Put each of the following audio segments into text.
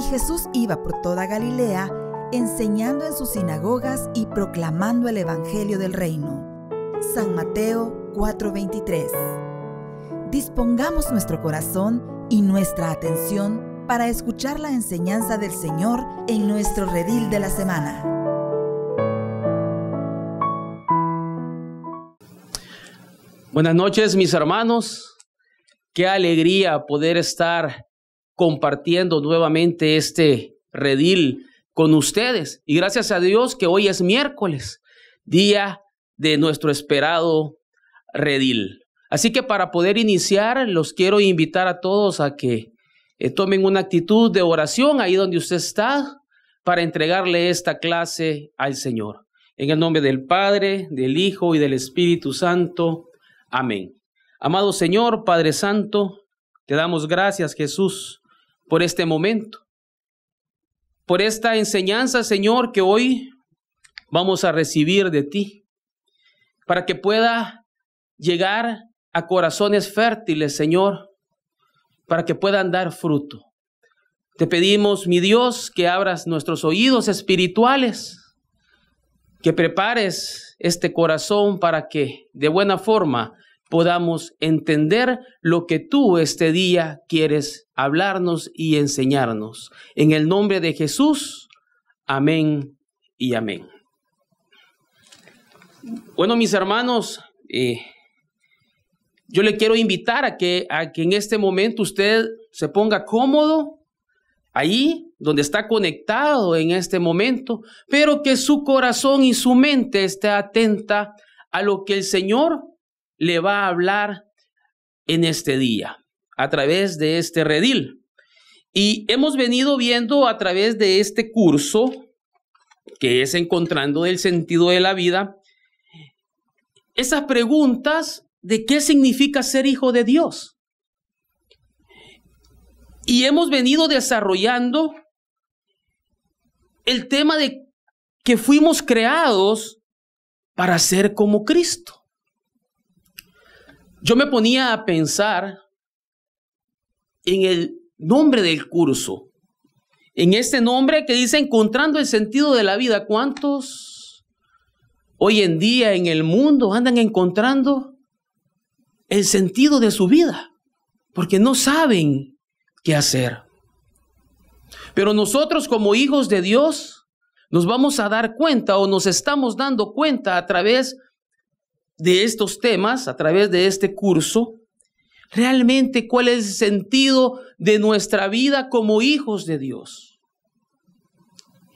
Jesús iba por toda Galilea, enseñando en sus sinagogas y proclamando el Evangelio del Reino. San Mateo 4:23. Dispongamos nuestro corazón y nuestra atención para escuchar la enseñanza del Señor en nuestro redil de la semana. Buenas noches, mis hermanos. Qué alegría poder estar compartiendo nuevamente este redil con ustedes. Y gracias a Dios que hoy es miércoles, día de nuestro esperado redil. Así que para poder iniciar, los quiero invitar a todos a que tomen una actitud de oración ahí donde usted está para entregarle esta clase al Señor. En el nombre del Padre, del Hijo y del Espíritu Santo. Amén. Amado Señor, Padre Santo, te damos gracias, Jesús, por este momento, por esta enseñanza, Señor, que hoy vamos a recibir de ti, para que pueda llegar a corazones fértiles, Señor, para que puedan dar fruto. Te pedimos, mi Dios, que abras nuestros oídos espirituales, que prepares este corazón para que de buena forma podamos entender lo que tú este día quieres hablarnos y enseñarnos. En el nombre de Jesús, amén y amén. Bueno, mis hermanos, yo le quiero invitar a que en este momento usted se ponga cómodo ahí donde está conectado en este momento, pero que su corazón y su mente esté atenta a lo que el Señor le va a hablar en este día, a través de este redil. Y hemos venido viendo a través de este curso, que es Encontrando el Sentido de la Vida, esas preguntas de qué significa ser hijo de Dios. Y hemos venido desarrollando el tema de que fuimos creados para ser como Cristo. Yo me ponía a pensar en el nombre del curso, en este nombre que dice Encontrando el Sentido de la Vida. ¿Cuántos hoy en día en el mundo andan encontrando el sentido de su vida? Porque no saben qué hacer. Pero nosotros como hijos de Dios nos vamos a dar cuenta, o nos estamos dando cuenta a través de estos temas, a través de este curso, realmente cuál es el sentido de nuestra vida como hijos de Dios.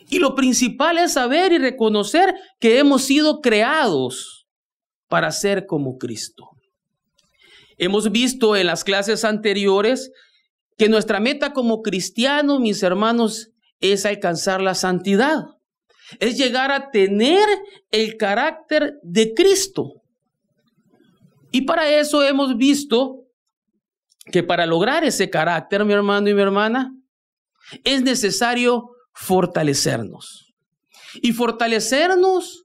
Y lo principal es saber y reconocer que hemos sido creados para ser como Cristo. Hemos visto en las clases anteriores que nuestra meta como cristianos, mis hermanos, es alcanzar la santidad. Es llegar a tener el carácter de Cristo. Y para eso hemos visto que para lograr ese carácter, mi hermano y mi hermana, es necesario fortalecernos. Y fortalecernos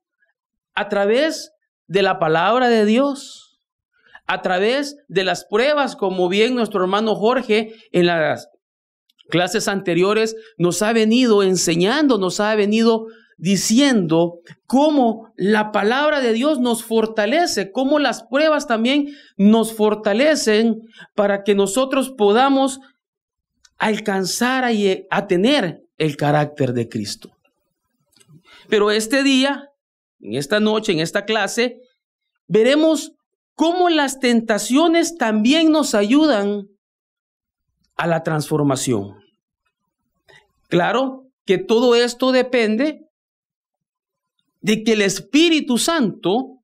a través de la palabra de Dios, a través de las pruebas, como bien nuestro hermano Jorge en las clases anteriores nos ha venido enseñando, nos ha venido diciendo cómo la palabra de Dios nos fortalece, cómo las pruebas también nos fortalecen para que nosotros podamos alcanzar a tener el carácter de Cristo. Pero este día, en esta noche, en esta clase, veremos cómo las tentaciones también nos ayudan a la transformación. Claro que todo esto depende de que el Espíritu Santo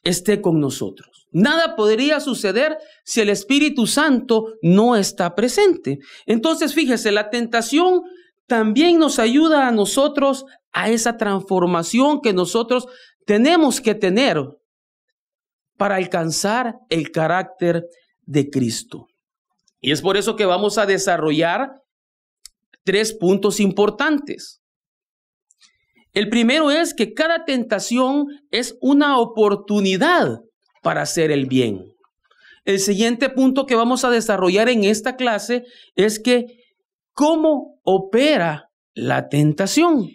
esté con nosotros. Nada podría suceder si el Espíritu Santo no está presente. Entonces, fíjese, la tentación también nos ayuda a nosotros a esa transformación que nosotros tenemos que tener para alcanzar el carácter de Cristo. Y es por eso que vamos a desarrollar 3 puntos importantes. El primero es que cada tentación es una oportunidad para hacer el bien. El siguiente punto que vamos a desarrollar en esta clase es que cómo opera la tentación.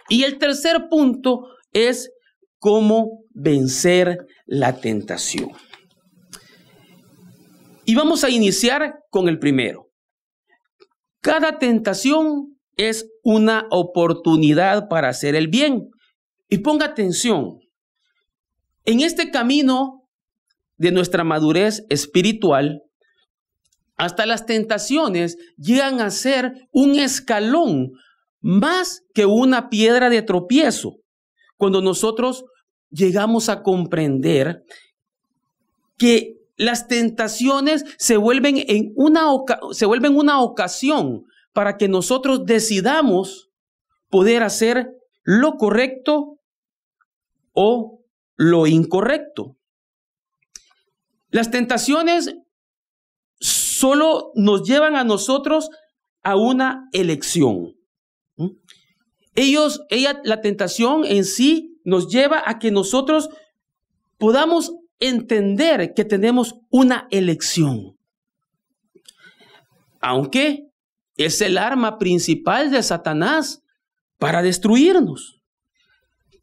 Y el tercer punto es cómo vencer la tentación. Y vamos a iniciar con el primero. Cada tentación es una oportunidad para hacer el bien. Y ponga atención, en este camino de nuestra madurez espiritual, hasta las tentaciones llegan a ser un escalón más que una piedra de tropiezo. Cuando nosotros llegamos a comprender que las tentaciones se vuelven una ocasión para que nosotros decidamos poder hacer lo correcto o lo incorrecto. Las tentaciones solo nos llevan a nosotros a una elección. La tentación en sí nos lleva a que nosotros podamos entender que tenemos una elección. Aunque es el arma principal de Satanás para destruirnos.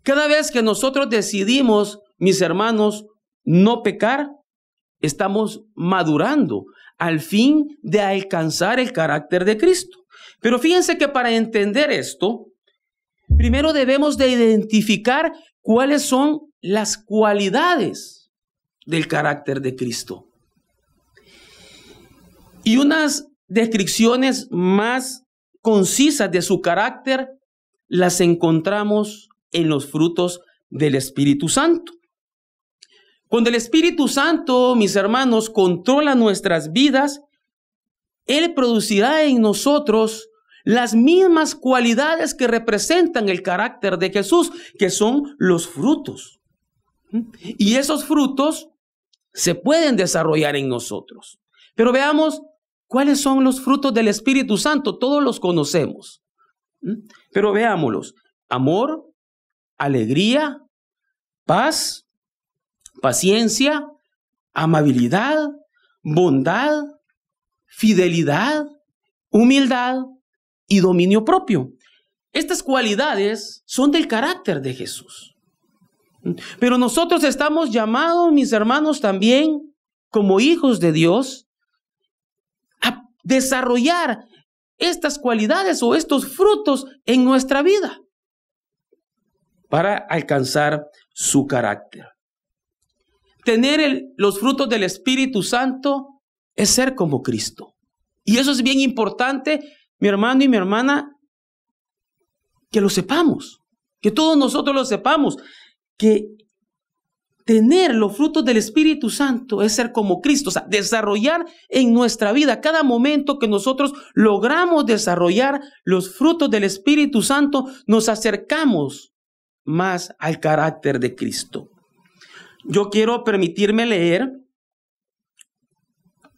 Cada vez que nosotros decidimos, mis hermanos, no pecar, estamos madurando al fin de alcanzar el carácter de Cristo. Pero fíjense que para entender esto, primero debemos de identificar cuáles son las cualidades del carácter de Cristo. Y unas descripciones más concisas de su carácter las encontramos en los frutos del Espíritu Santo. Cuando el Espíritu Santo, mis hermanos, controla nuestras vidas, Él producirá en nosotros las mismas cualidades que representan el carácter de Jesús, que son los frutos. Y esos frutos se pueden desarrollar en nosotros. Pero veamos cuáles son los frutos del Espíritu Santo. Todos los conocemos. Pero veámoslos. Amor, alegría, paz, paciencia, amabilidad, bondad, fidelidad, humildad y dominio propio. Estas cualidades son del carácter de Jesús. Pero nosotros estamos llamados, mis hermanos, también como hijos de Dios, a desarrollar estas cualidades o estos frutos en nuestra vida para alcanzar su carácter. Tener los frutos del Espíritu Santo es ser como Cristo. Y eso es bien importante, mi hermano y mi hermana, que lo sepamos, que todos nosotros lo sepamos, que tener los frutos del Espíritu Santo es ser como Cristo, o sea, desarrollar en nuestra vida, cada momento que nosotros logramos desarrollar los frutos del Espíritu Santo, nos acercamos más al carácter de Cristo. Yo quiero permitirme leer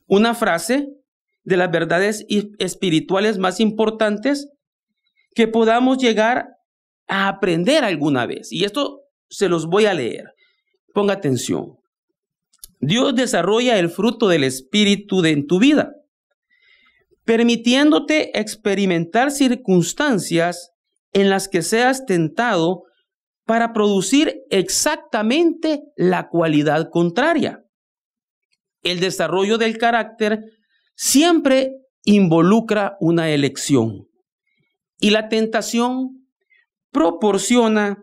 una frase de las verdades espirituales más importantes que podamos llegar a aprender alguna vez. Y esto se los voy a leer. Ponga atención. Dios desarrolla el fruto del Espíritu en tu vida, permitiéndote experimentar circunstancias en las que seas tentado para producir exactamente la cualidad contraria. El desarrollo del carácter siempre involucra una elección y la tentación proporciona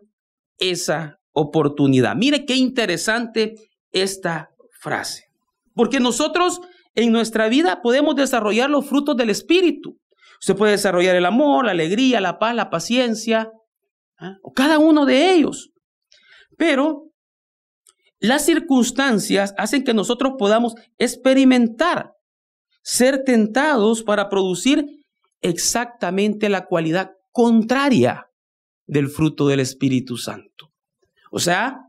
esa oportunidad. Mire qué interesante esta frase, porque nosotros en nuestra vida podemos desarrollar los frutos del Espíritu. Usted puede desarrollar el amor, la alegría, la paz, la paciencia, o cada uno de ellos. Pero las circunstancias hacen que nosotros podamos experimentar, ser tentados para producir exactamente la cualidad contraria del fruto del Espíritu Santo. O sea,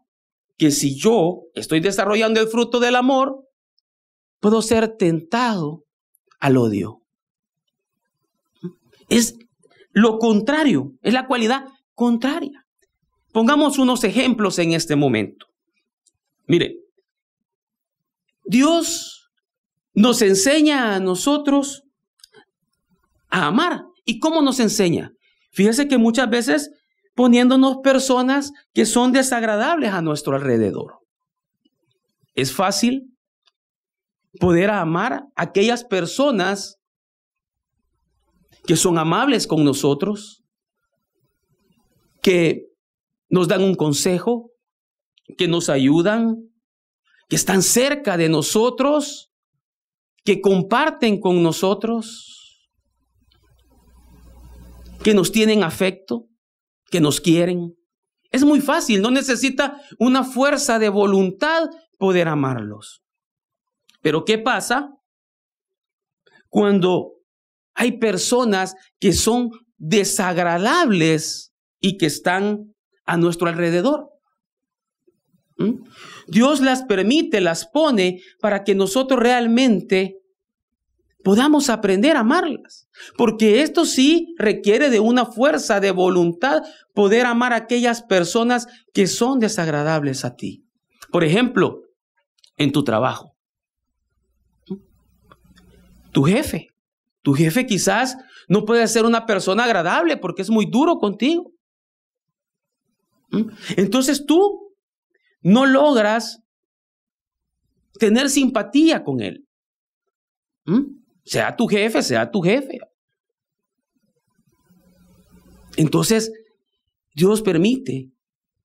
que si yo estoy desarrollando el fruto del amor, puedo ser tentado al odio. Es lo contrario, es la cualidad contraria. Pongamos unos ejemplos en este momento. Mire, Dios nos enseña a nosotros a amar. ¿Y cómo nos enseña? Fíjese que muchas veces poniéndonos personas que son desagradables a nuestro alrededor. Es fácil poder amar a aquellas personas que son amables con nosotros, que nos dan un consejo, que nos ayudan, que están cerca de nosotros, que comparten con nosotros, que nos tienen afecto, que nos quieren. Es muy fácil, no necesita una fuerza de voluntad poder amarlos. Pero ¿qué pasa cuando hay personas que son desagradables y que están a nuestro alrededor? Dios las permite, las pone para que nosotros realmente podamos aprender a amarlas. Porque esto sí requiere de una fuerza de voluntad poder amar a aquellas personas que son desagradables a ti. Por ejemplo, en tu trabajo. Tu jefe quizás no puede ser una persona agradable porque es muy duro contigo. Entonces tú no logras tener simpatía con él. Sea tu jefe. Entonces, Dios permite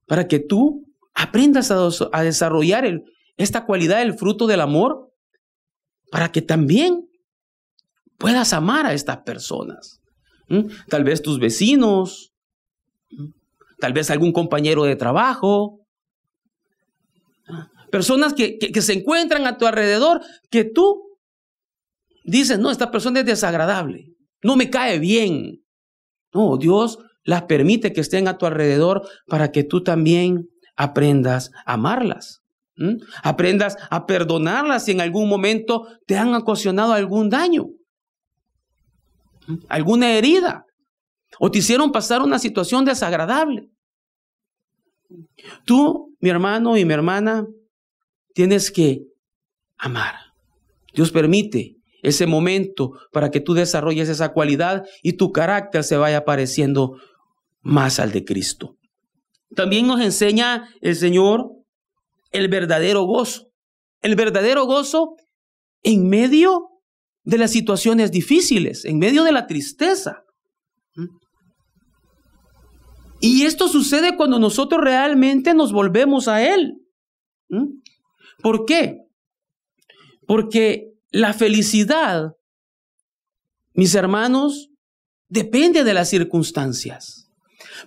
para que tú aprendas a desarrollar esta cualidad, el fruto del amor, para que también puedas amar a estas personas. Tal vez tus vecinos, tal vez algún compañero de trabajo, personas que se encuentran a tu alrededor, que tú dices, no, esta persona es desagradable, no me cae bien. No, Dios las permite que estén a tu alrededor para que tú también aprendas a amarlas. Aprendas a perdonarlas si en algún momento te han ocasionado algún daño, alguna herida, o te hicieron pasar una situación desagradable. Tú, mi hermano y mi hermana, tienes que amar. Dios permite ese momento para que tú desarrolles esa cualidad y tu carácter se vaya pareciendo más al de Cristo. También nos enseña el Señor el verdadero gozo. El verdadero gozo en medio de las situaciones difíciles, en medio de la tristeza. Y esto sucede cuando nosotros realmente nos volvemos a Él. ¿Por qué? Porque la felicidad, mis hermanos, depende de las circunstancias.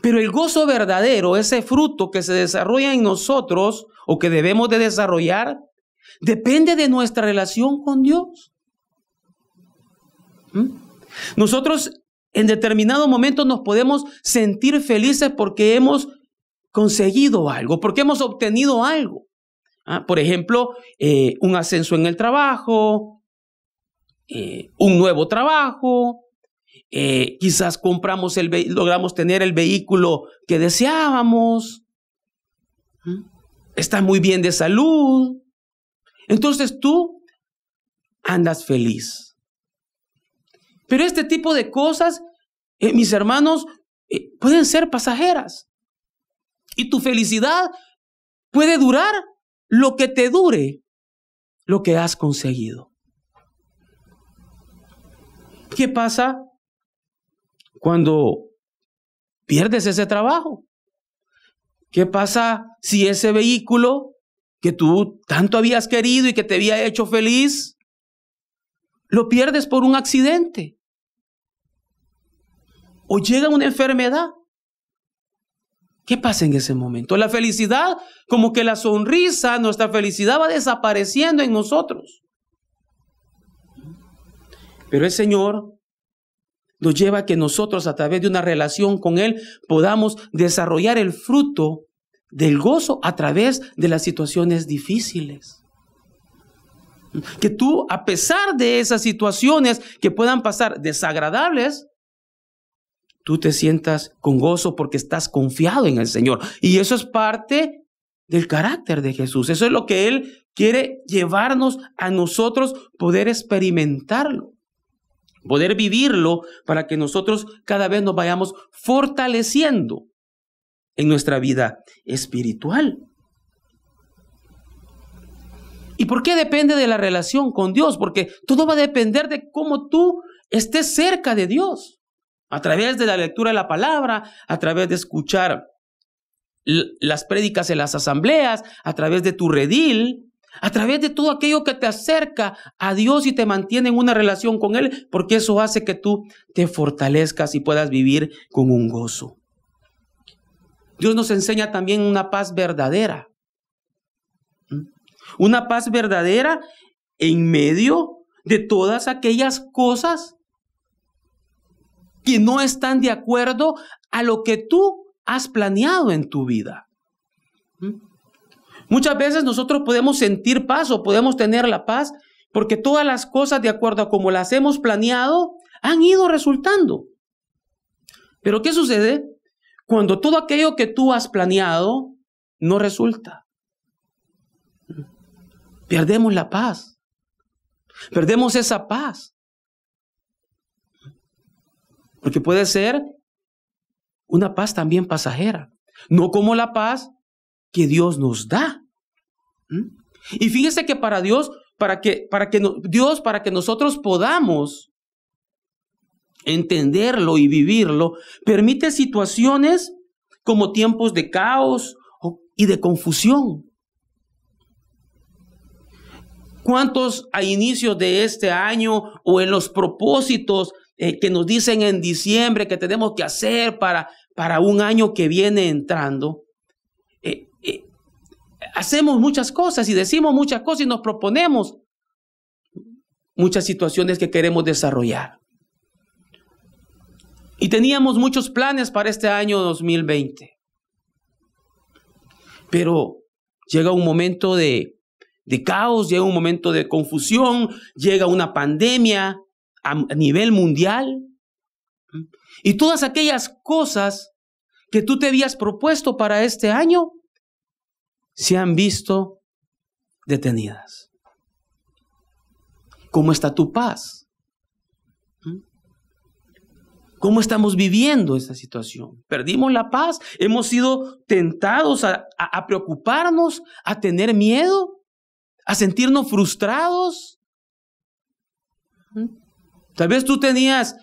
Pero el gozo verdadero, ese fruto que se desarrolla en nosotros o que debemos de desarrollar, depende de nuestra relación con Dios. Nosotros en determinado momento nos podemos sentir felices porque hemos conseguido algo, porque hemos obtenido algo. Por ejemplo, un ascenso en el trabajo, un nuevo trabajo, quizás logramos tener el vehículo que deseábamos, estás muy bien de salud, entonces tú andas feliz. Pero este tipo de cosas, mis hermanos, pueden ser pasajeras. Y tu felicidad puede durar lo que te dure lo que has conseguido. ¿Qué pasa cuando pierdes ese trabajo? ¿Qué pasa si ese vehículo que tú tanto habías querido y que te había hecho feliz, lo pierdes por un accidente? O llega una enfermedad. ¿Qué pasa en ese momento? La felicidad, como que la sonrisa, nuestra felicidad va desapareciendo en nosotros. Pero el Señor nos lleva a que nosotros, a través de una relación con Él, podamos desarrollar el fruto del gozo a través de las situaciones difíciles. Que tú, a pesar de esas situaciones que puedan pasar desagradables, tú te sientas con gozo porque estás confiado en el Señor. Y eso es parte del carácter de Jesús. Eso es lo que Él quiere llevarnos a nosotros, poder experimentarlo. poder vivirlo para que nosotros cada vez nos vayamos fortaleciendo en nuestra vida espiritual. ¿Y por qué depende de la relación con Dios? Porque todo va a depender de cómo tú estés cerca de Dios, a través de la lectura de la palabra, a través de escuchar las prédicas en las asambleas, a través de tu redil, a través de todo aquello que te acerca a Dios y te mantiene en una relación con Él, porque eso hace que tú te fortalezcas y puedas vivir con un gozo. Dios nos enseña también una paz verdadera. Una paz verdadera en medio de todas aquellas cosas que no están de acuerdo a lo que tú has planeado en tu vida. Muchas veces nosotros podemos sentir paz o podemos tener la paz porque todas las cosas de acuerdo a como las hemos planeado han ido resultando. Pero ¿qué sucede cuando todo aquello que tú has planeado no resulta? Perdemos la paz. Perdemos esa paz. Porque puede ser una paz también pasajera, no como la paz que Dios nos da. Y fíjese que para Dios, para que nosotros podamos entenderlo y vivirlo, permite situaciones como tiempos de caos y de confusión. ¿Cuántos a inicios de este año o en los propósitos que nos dicen en diciembre que tenemos que hacer para un año que viene entrando? Hacemos muchas cosas y decimos muchas cosas y nos proponemos muchas situaciones que queremos desarrollar. Y teníamos muchos planes para este año 2020. Pero llega un momento de caos, llega un momento de confusión, llega una pandemia a nivel mundial. Y todas aquellas cosas que tú te habías propuesto para este año se han visto detenidas. ¿Cómo está tu paz? ¿Cómo estamos viviendo esta situación? ¿Perdimos la paz? ¿Hemos sido tentados a preocuparnos, a tener miedo, a sentirnos frustrados? Tal vez tú tenías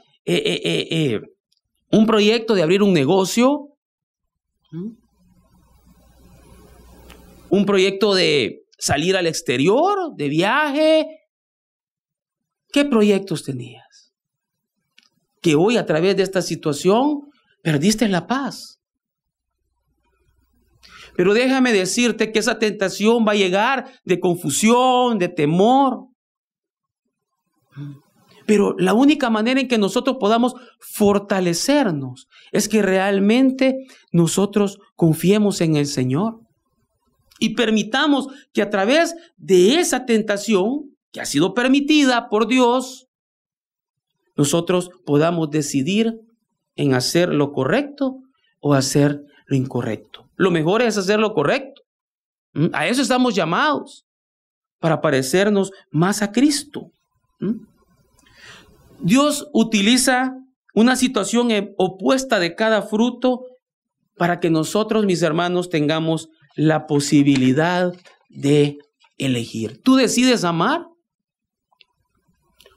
un proyecto de abrir un negocio, un proyecto de salir al exterior, de viaje. ¿Qué proyectos tenías? Que hoy a través de esta situación perdiste la paz. Pero déjame decirte que esa tentación va a llegar de confusión, de temor. Pero la única manera en que nosotros podamos fortalecernos es que realmente nosotros confiemos en el Señor y permitamos que a través de esa tentación que ha sido permitida por Dios, nosotros podamos decidir en hacer lo correcto o hacer lo incorrecto. Lo mejor es hacer lo correcto. A eso estamos llamados, para parecernos más a Cristo. Dios utiliza una situación opuesta de cada fruto para que nosotros, mis hermanos, tengamos la posibilidad de elegir. Tú decides amar.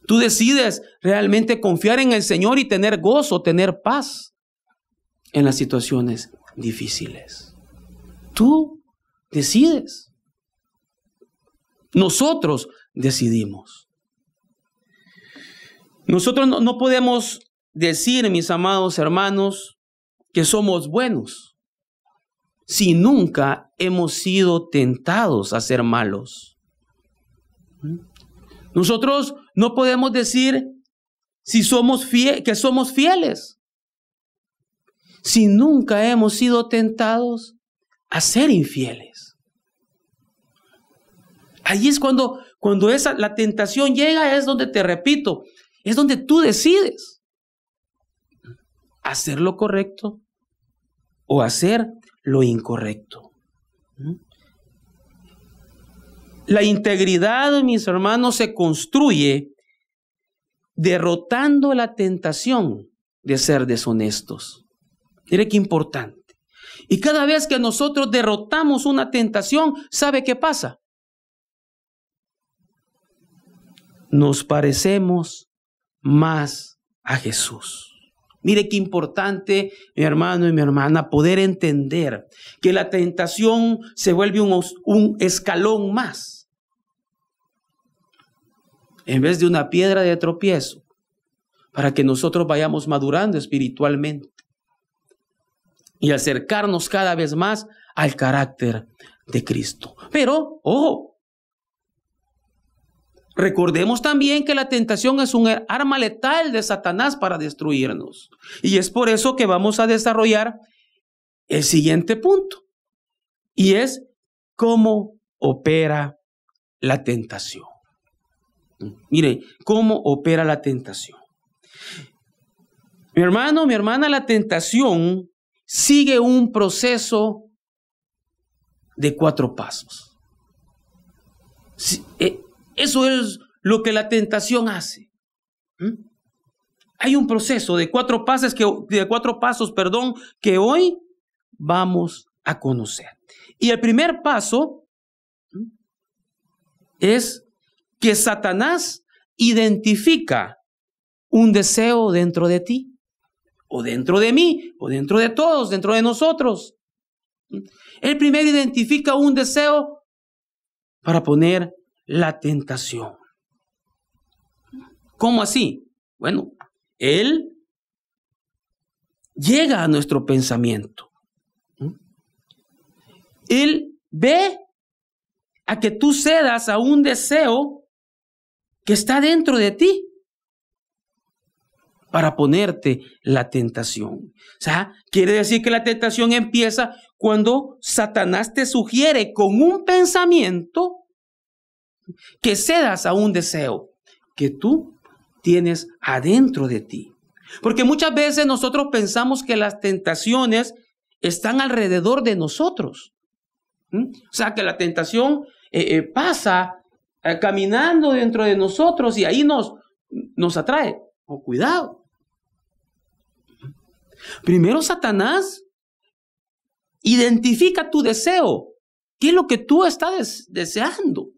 Tú decides realmente confiar en el Señor y tener gozo, tener paz en las situaciones difíciles. Tú decides. Nosotros decidimos. Nosotros no podemos decir, mis amados hermanos, que somos buenos si nunca hemos sido tentados a ser malos. Nosotros no podemos decir que somos fieles si nunca hemos sido tentados a ser infieles. Ahí es cuando la tentación llega, es donde, te repito, es donde tú decides hacer lo correcto o hacer lo incorrecto. La integridad, mis hermanos, se construye derrotando la tentación de ser deshonestos. Mire qué importante. Y cada vez que nosotros derrotamos una tentación, ¿sabe qué pasa? Nos parecemos más a Jesús. Mire qué importante, mi hermano y mi hermana, poder entender que la tentación se vuelve un escalón más. En vez de una piedra de tropiezo, para que nosotros vayamos madurando espiritualmente y acercarnos cada vez más al carácter de Cristo. Pero, ojo, recordemos también que la tentación es un arma letal de Satanás para destruirnos. Y es por eso que vamos a desarrollar el siguiente punto. Y es cómo opera la tentación. Mire, cómo opera la tentación. Mi hermano, mi hermana, la tentación sigue un proceso de 4 pasos. Eso es lo que la tentación hace. Hay un proceso de 4 pasos que hoy vamos a conocer. Y el primer paso es que Satanás identifica un deseo dentro de ti, o dentro de mí, o dentro de todos, dentro de nosotros. Él primero identifica un deseo para poner la tentación. ¿Cómo así? Bueno, él llega a nuestro pensamiento. Él ve a que tú cedas a un deseo que está dentro de ti para ponerte la tentación. O sea, quiere decir que la tentación empieza cuando Satanás te sugiere con un pensamiento que cedas a un deseo que tú tienes adentro de ti. Porque muchas veces nosotros pensamos que las tentaciones están alrededor de nosotros. O sea, que la tentación pasa caminando dentro de nosotros y ahí nos atrae. Oh, cuidado. Primero Satanás identifica tu deseo. ¿Qué es lo que tú estás deseando?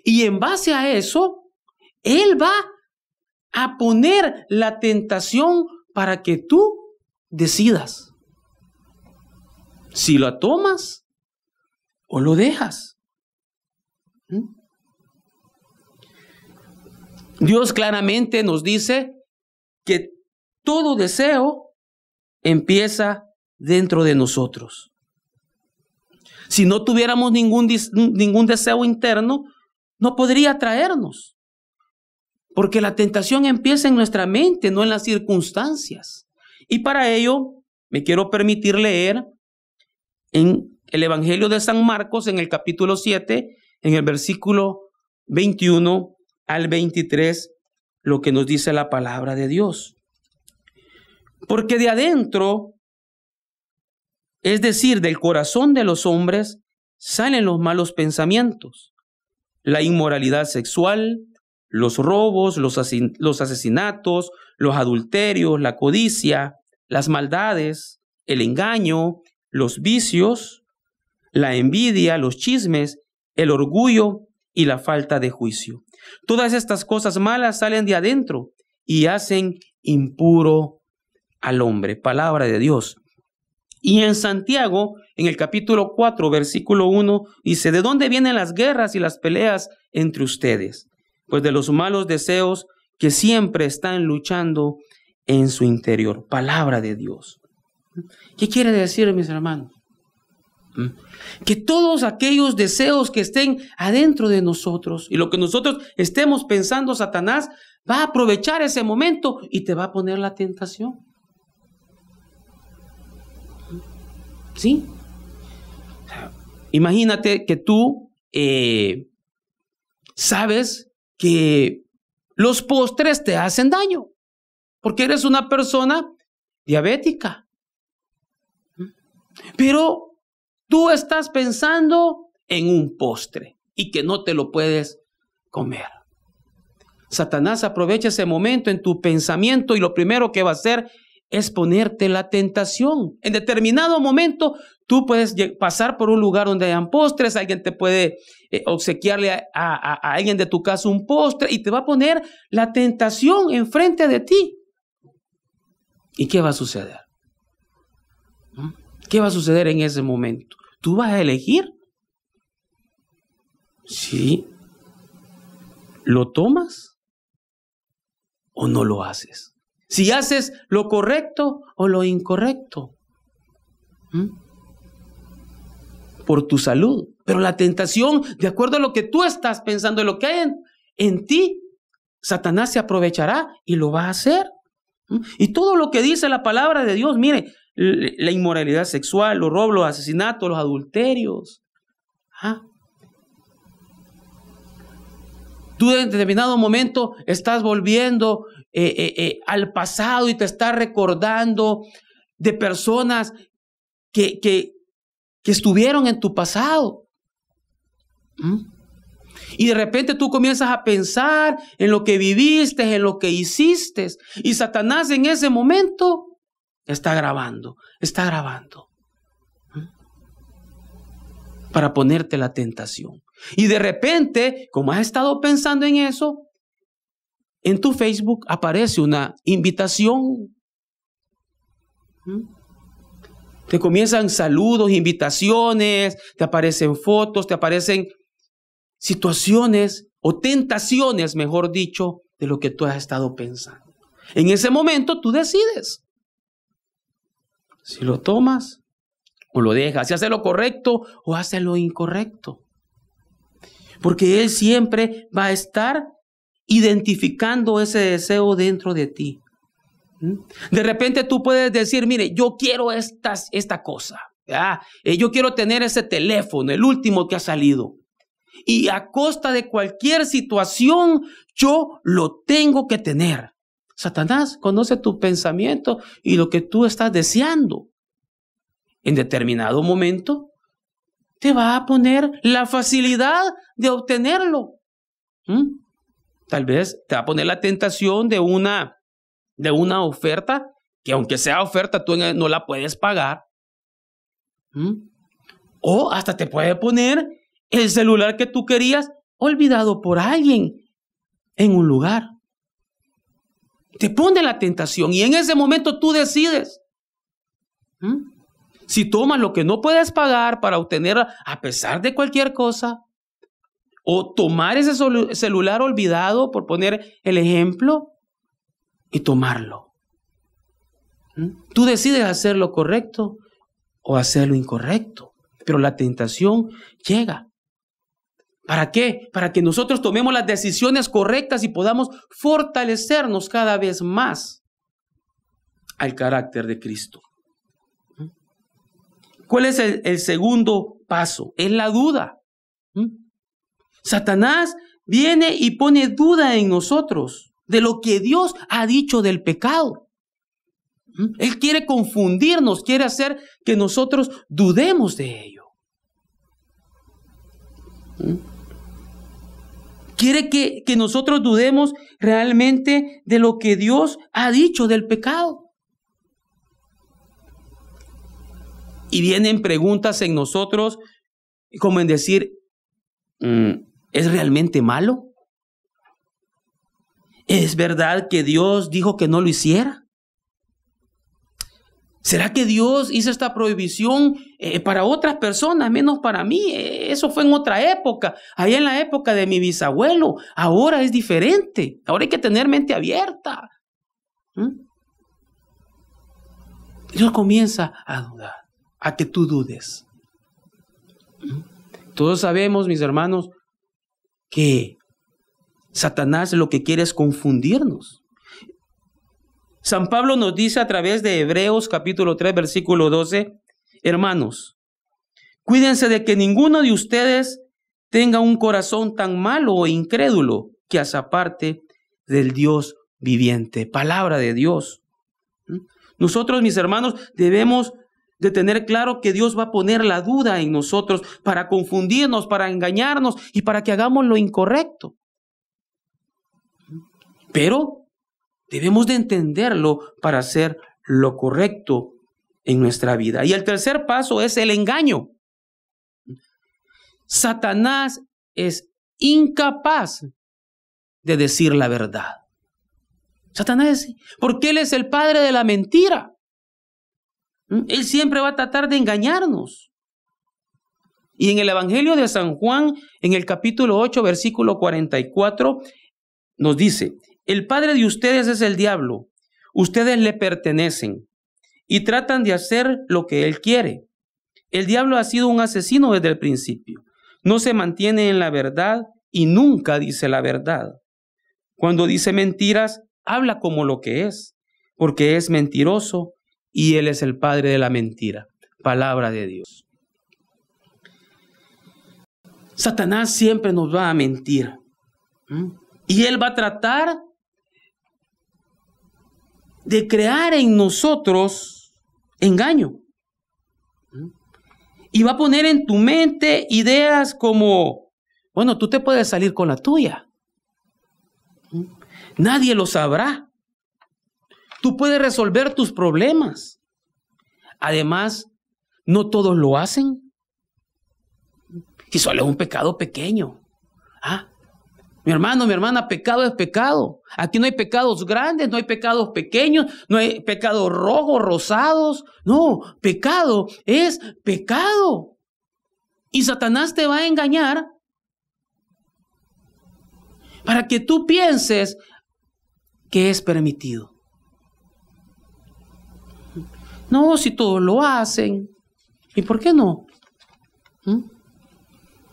Y en base a eso, él va a poner la tentación para que tú decidas si la tomas o lo dejas. Dios claramente nos dice que todo deseo empieza dentro de nosotros. Si no tuviéramos ningún deseo interno, no podría atraernos. Porque la tentación empieza en nuestra mente, no en las circunstancias. Y para ello me quiero permitir leer en el Evangelio de San Marcos, en el capítulo 7, en el versículo 21 al 23, lo que nos dice la palabra de Dios. Porque de adentro, es decir, del corazón de los hombres, salen los malos pensamientos, la inmoralidad sexual, los robos, los asesinatos, los adulterios, la codicia, las maldades, el engaño, los vicios, la envidia, los chismes, el orgullo y la falta de juicio. Todas estas cosas malas salen de adentro y hacen impuro al hombre. Palabra de Dios. Y en Santiago, en el capítulo 4, versículo 1, dice: ¿de dónde vienen las guerras y las peleas entre ustedes? Pues de los malos deseos que siempre están luchando en su interior. Palabra de Dios. ¿Qué quiere decir, mis hermanos? Que todos aquellos deseos que estén adentro de nosotros y lo que nosotros estemos pensando, Satanás va a aprovechar ese momento y te va a poner la tentación. ¿Sí? Imagínate que tú sabes que los postres te hacen daño porque eres una persona diabética. Pero tú estás pensando en un postre y que no te lo puedes comer. Satanás aprovecha ese momento en tu pensamiento y lo primero que va a hacer es ponerte la tentación. En determinado momento tú puedes pasar por un lugar donde hayan postres, alguien te puede obsequiarle a alguien de tu casa un postre y te va a poner la tentación enfrente de ti. ¿Y qué va a suceder? ¿Qué va a suceder en ese momento? ¿Tú vas a elegir? ¿Sí? ¿Lo tomas o no lo haces? Si haces lo correcto o lo incorrecto. Por tu salud. Pero la tentación, de acuerdo a lo que tú estás pensando, lo que hay en ti, Satanás se aprovechará y lo va a hacer. Y todo lo que dice la palabra de Dios, mire, la inmoralidad sexual, los robos, los asesinatos, los adulterios. Tú en determinado momento estás volviendo al pasado y te estás recordando de personas que estuvieron en tu pasado. Y de repente tú comienzas a pensar en lo que viviste, en lo que hiciste. Y Satanás en ese momento está grabando. Para ponerte la tentación. Y de repente, como has estado pensando en eso, en tu Facebook aparece una invitación. Te comienzan saludos, invitaciones, te aparecen fotos, te aparecen situaciones o tentaciones, mejor dicho, de lo que tú has estado pensando. En ese momento tú decides si lo tomas o lo dejas, si haces lo correcto o haces lo incorrecto. Porque Él siempre va a estar identificando ese deseo dentro de ti. De repente tú puedes decir, mire, yo quiero esta cosa. Yo quiero tener ese teléfono, el último que ha salido. Y a costa de cualquier situación, yo lo tengo que tener. Satanás conoce tu pensamiento y lo que tú estás deseando. En determinado momento, te va a poner la facilidad de obtenerlo. Tal vez te va a poner la tentación de una oferta, que aunque sea oferta, tú no la puedes pagar. O hasta te puede poner el celular que tú querías olvidado por alguien en un lugar. Te pone la tentación y en ese momento tú decides. Si tomas lo que no puedes pagar para obtener a pesar de cualquier cosa, o tomar ese celular olvidado, por poner el ejemplo, y tomarlo. Tú decides hacer lo correcto o hacer lo incorrecto, pero la tentación llega. ¿Para qué? Para que nosotros tomemos las decisiones correctas y podamos fortalecernos cada vez más al carácter de Cristo. ¿Cuál es el segundo paso? Es la duda. Satanás viene y pone duda en nosotros de lo que Dios ha dicho del pecado. Él quiere confundirnos, quiere hacer que nosotros dudemos de ello. Quiere que nosotros dudemos realmente de lo que Dios ha dicho del pecado. Y vienen preguntas en nosotros como en decir, ¿es realmente malo? ¿Es verdad que Dios dijo que no lo hiciera? ¿Será que Dios hizo esta prohibición para otras personas, menos para mí? Eso fue en otra época, allá en la época de mi bisabuelo. Ahora es diferente, ahora hay que tener mente abierta. Dios comienza a dudar, a que tú dudes. Todos sabemos, mis hermanos, que Satanás lo que quiere es confundirnos. San Pablo nos dice a través de Hebreos capítulo 3, versículo 12, hermanos, cuídense de que ninguno de ustedes tenga un corazón tan malo o incrédulo que se aparte del Dios viviente. Palabra de Dios. Nosotros, mis hermanos, debemos de tener claro que Dios va a poner la duda en nosotros para confundirnos, para engañarnos y para que hagamos lo incorrecto. Pero debemos de entenderlo para hacer lo correcto en nuestra vida. Y el tercer paso es el engaño. Satanás es incapaz de decir la verdad. Satanás, porque él es el padre de la mentira. Él siempre va a tratar de engañarnos. Y en el Evangelio de San Juan, en el capítulo 8, versículo 44, nos dice: el padre de ustedes es el diablo, ustedes le pertenecen y tratan de hacer lo que él quiere. El diablo ha sido un asesino desde el principio. No se mantiene en la verdad y nunca dice la verdad. Cuando dice mentiras, habla como lo que es, porque es mentiroso y él es el padre de la mentira. Palabra de Dios. Satanás siempre nos va a mentir. Y él va a tratar de crear en nosotros engaño. Y va a poner en tu mente ideas como, bueno, tú te puedes salir con la tuya. Nadie lo sabrá. Tú puedes resolver tus problemas. Además, no todos lo hacen. Y solo es un pecado pequeño. Mi hermano, mi hermana, pecado es pecado. Aquí no hay pecados grandes, no hay pecados pequeños, no hay pecados rojos, rosados. No, pecado es pecado. Y Satanás te va a engañar para que tú pienses que es permitido. No, si todos lo hacen. ¿Y por qué no?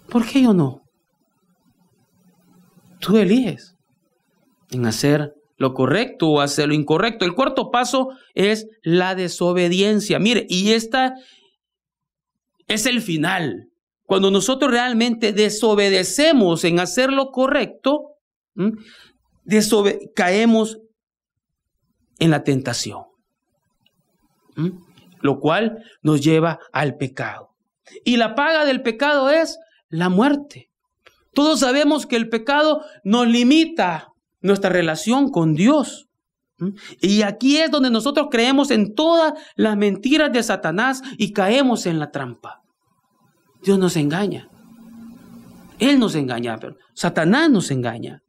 ¿Por qué yo no? Tú eliges en hacer lo correcto o hacer lo incorrecto. El cuarto paso es la desobediencia. Mire, y esta es el final. Cuando nosotros realmente desobedecemos en hacer lo correcto, caemos en la tentación, lo cual nos lleva al pecado. Y la paga del pecado es la muerte. Todos sabemos que el pecado nos limita nuestra relación con Dios. Y aquí es donde nosotros creemos en todas las mentiras de Satanás y caemos en la trampa. Dios nos engaña. Él nos engaña, pero Satanás nos engaña.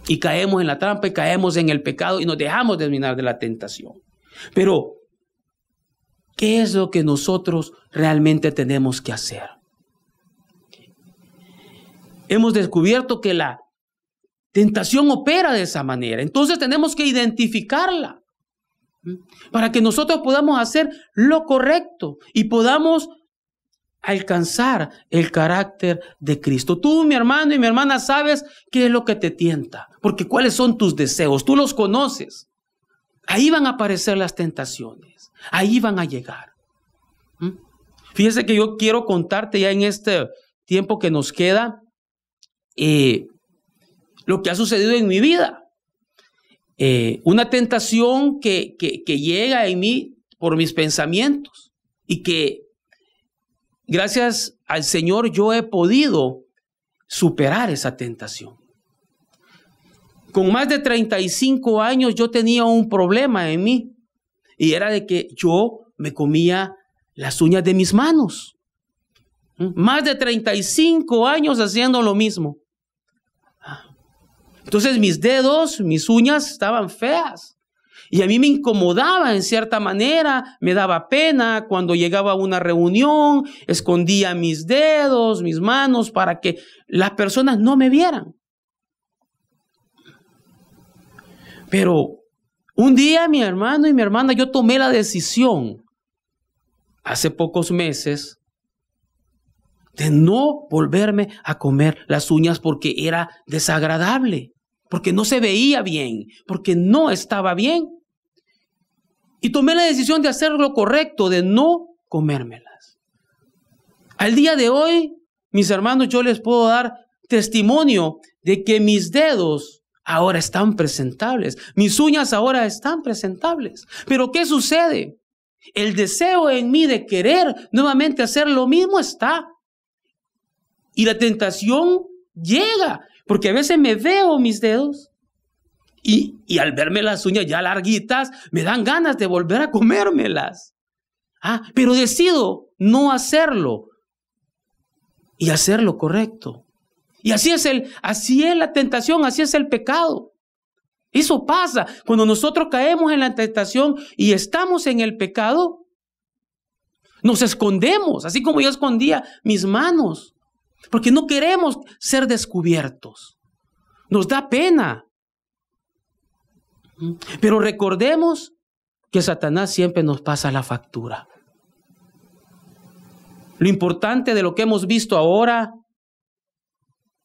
Y caemos en la trampa y caemos en el pecado y nos dejamos dominar de la tentación. Pero, ¿qué es lo que nosotros realmente tenemos que hacer? Hemos descubierto que la tentación opera de esa manera. Entonces tenemos que identificarla para que nosotros podamos hacer lo correcto y podamos alcanzar el carácter de Cristo. Tú, mi hermano y mi hermana, sabes qué es lo que te tienta, porque cuáles son tus deseos, tú los conoces. Ahí van a aparecer las tentaciones, ahí van a llegar. Fíjese que yo quiero contarte ya en este tiempo que nos queda lo que ha sucedido en mi vida. Una tentación que llega en mí por mis pensamientos y que gracias al Señor yo he podido superar esa tentación. Con más de 35 años yo tenía un problema en mí y era de que yo me comía las uñas de mis manos. Más de 35 años haciendo lo mismo. Entonces mis dedos, mis uñas estaban feas. Y a mí me incomodaba en cierta manera, me daba pena cuando llegaba a una reunión, escondía mis dedos, mis manos para que las personas no me vieran. Pero un día mi hermano y mi hermana, yo tomé la decisión hace pocos meses de no volverme a comer las uñas porque era desagradable, porque no se veía bien, porque no estaba bien. Y tomé la decisión de hacer lo correcto, de no comérmelas. Al día de hoy, mis hermanos, yo les puedo dar testimonio de que mis dedos ahora están presentables, mis uñas ahora están presentables. Pero ¿qué sucede? El deseo en mí de querer nuevamente hacer lo mismo está. Y la tentación llega, Porque a veces me veo mis dedos y al verme las uñas ya larguitas, me dan ganas de volver a comérmelas. Pero decido no hacerlo y hacer lo correcto. Y así es la tentación, así es el pecado. Eso pasa cuando nosotros caemos en la tentación y estamos en el pecado. Nos escondemos, así como yo escondía mis manos, porque no queremos ser descubiertos. Nos da pena. Pero recordemos que Satanás siempre nos pasa la factura. Lo importante de lo que hemos visto ahora,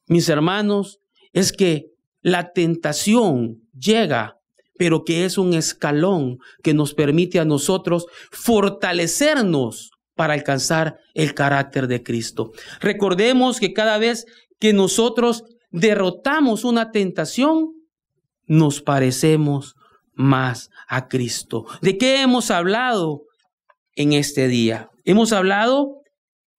mis hermanos, es que la tentación llega, pero que es un escalón que nos permite a nosotros fortalecernos para alcanzar el carácter de Cristo. Recordemos que cada vez que nosotros derrotamos una tentación, nos parecemos más a Cristo. ¿De qué hemos hablado en este día? Hemos hablado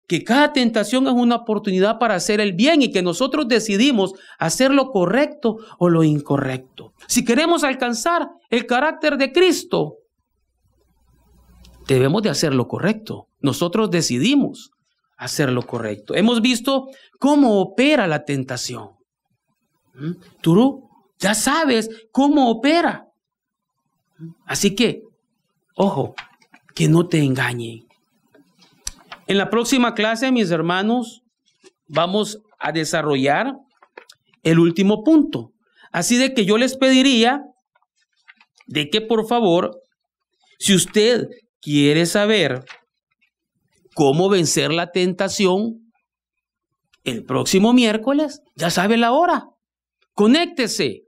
que cada tentación es una oportunidad para hacer el bien y que nosotros decidimos hacer lo correcto o lo incorrecto. Si queremos alcanzar el carácter de Cristo, debemos de hacer lo correcto. Nosotros decidimos hacer lo correcto. Hemos visto cómo opera la tentación. Tú ya sabes cómo opera. Así que, ojo, que no te engañen. En la próxima clase, mis hermanos, vamos a desarrollar el último punto. Así de que yo les pediría de que, por favor, si usted quiere saber cómo vencer la tentación, el próximo miércoles, ya sabe la hora. Conéctese,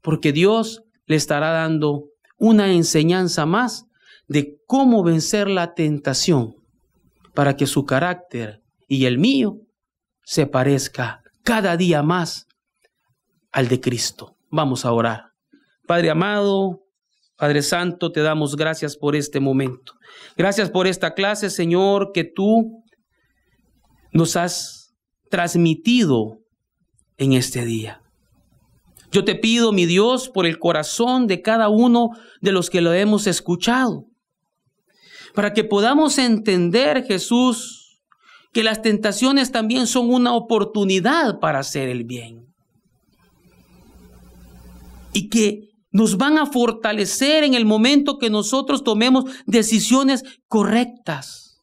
porque Dios le estará dando una enseñanza más de cómo vencer la tentación para que su carácter y el mío se parezca cada día más al de Cristo. Vamos a orar. Padre amado, Padre Santo, te damos gracias por este momento. Gracias por esta clase, Señor, que tú nos has transmitido en este día. Yo te pido, mi Dios, por el corazón de cada uno de los que lo hemos escuchado, para que podamos entender, Jesús, que las tentaciones también son una oportunidad para hacer el bien. Y que nos van a fortalecer en el momento que nosotros tomemos decisiones correctas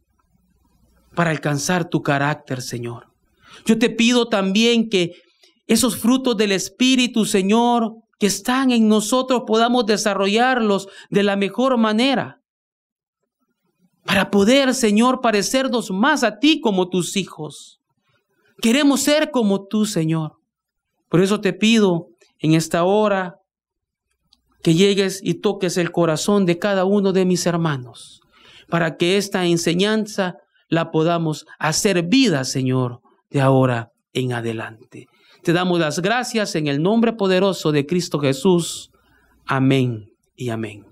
para alcanzar tu carácter, Señor. Yo te pido también que esos frutos del Espíritu, Señor, que están en nosotros, podamos desarrollarlos de la mejor manera para poder, Señor, parecernos más a ti como tus hijos. Queremos ser como tú, Señor. Por eso te pido en esta hora que llegues y toques el corazón de cada uno de mis hermanos, para que esta enseñanza la podamos hacer vida, Señor, de ahora en adelante. Te damos las gracias en el nombre poderoso de Cristo Jesús. Amén y amén.